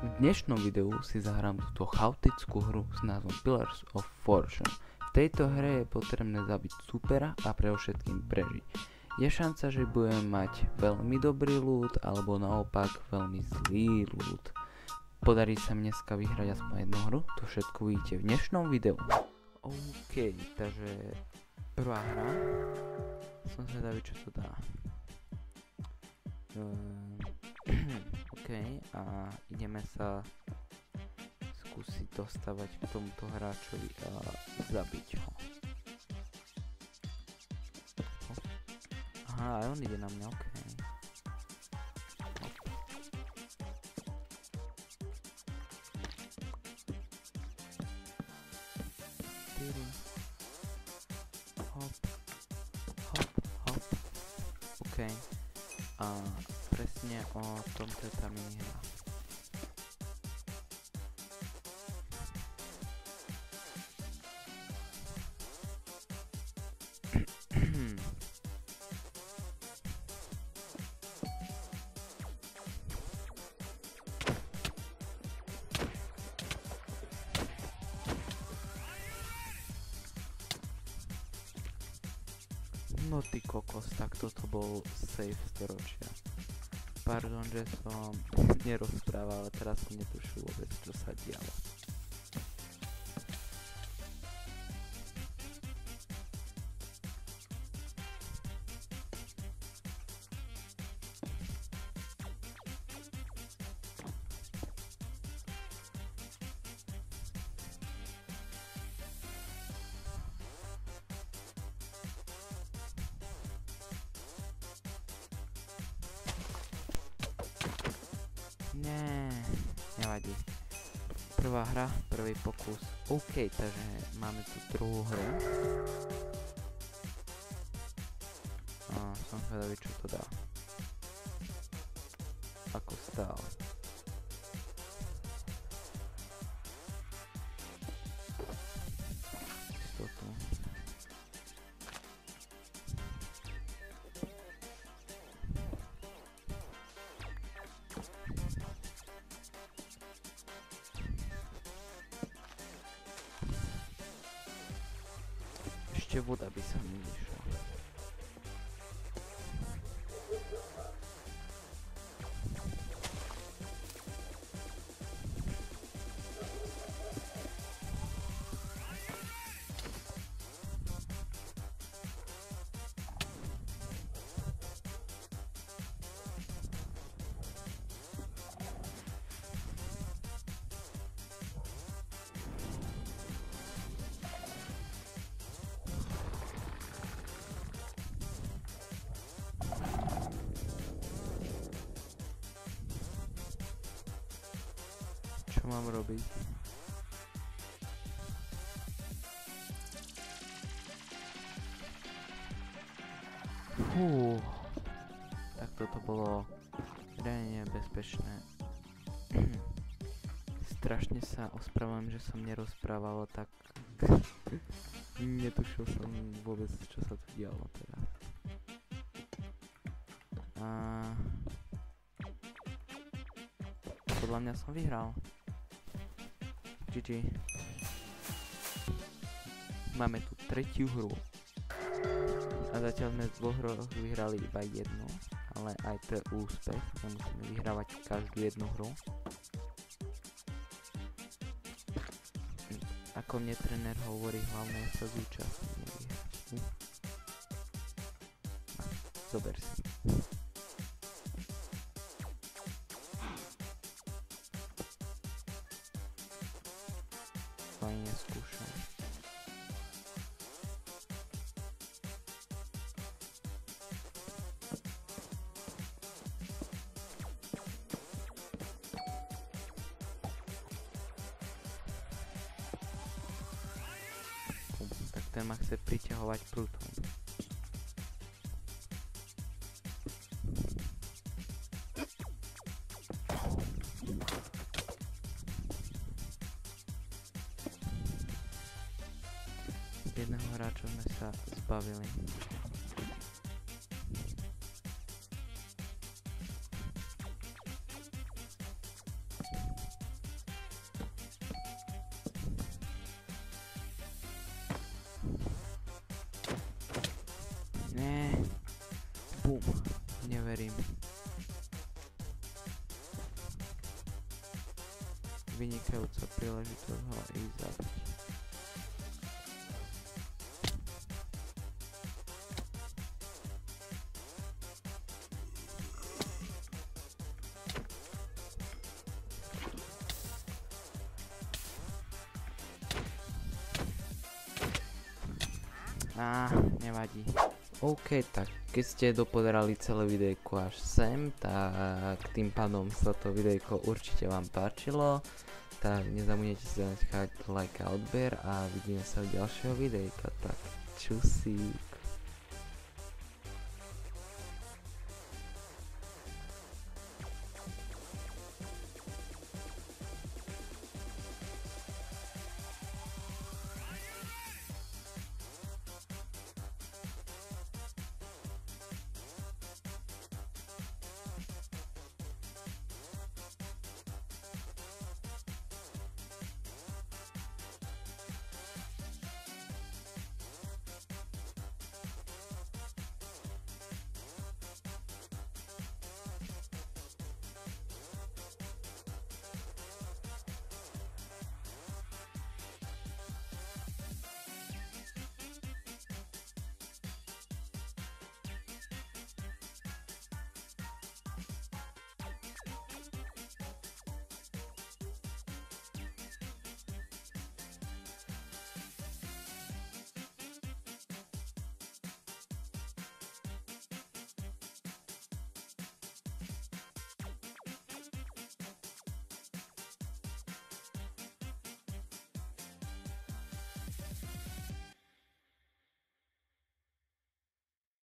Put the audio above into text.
V dnešnom videu si zahrám túto chaotickú hru s názvom Pillars of Fortune. V tejto hre je potrebné zabiť supera a predovšetkým prežiť. Je šanca, že budem mať veľmi dobrý loot alebo naopak veľmi zlý loot. Podarí sa mi dneska vyhrať aspoň jednu hru, to všetko uvidíte v dnešnom videu. OK, takže prvá hra. Som zvedavý, čo to dá. OK, a ideme sa skúsiť dostávať k tomuto hráčovi a zabiť ho. Aha, aj on ide na mňa, OK. Hop, hop, hop. OK. A presne o tomto je tá minihra. No ty kokos, tak toto bol save storočia. Pardon, že som nerozprával, ale teraz som netušil vôbec, čo sa dialo. Nie, nevadí. Prvá hra, prvý pokus. OK, takže máme tu druhú hru. A som zvedavý, čo to dá. Ako stál. Istotu. Ešte voda by sa mi vyšla. Čo mám robiť? Fú, tak toto bolo reálne nebezpečné. Strašne sa ospravedlňujem, že som nerozprával tak. Netušil som vôbec, čo sa tu dialo teraz. Podľa mňa som vyhral. GG. Máme tu tretiu hru. A zatiaľ sme z dvoch hroch vyhrali iba jednu, ale aj to je úspech. Nemusíme vyhrávať každú jednu hru. Ako mne tréner hovorí, hlavné je sa zúčastniť, nevyhrať. Zober si. Ani neskúšam. Tak ten ma chce priťahovať prúdom. Jedného hráča sme sa zbavili. verím. Vynikajúca príležitosť ho ísť zabiť. Nevadí. OK, tak keď ste dopozerali celé videjko až sem, tak tým pádom sa to videjko určite vám páčilo. Tak nezabudnite si zanechať like a odber a vidíme sa v ďalšieho videjka. Tak čusi.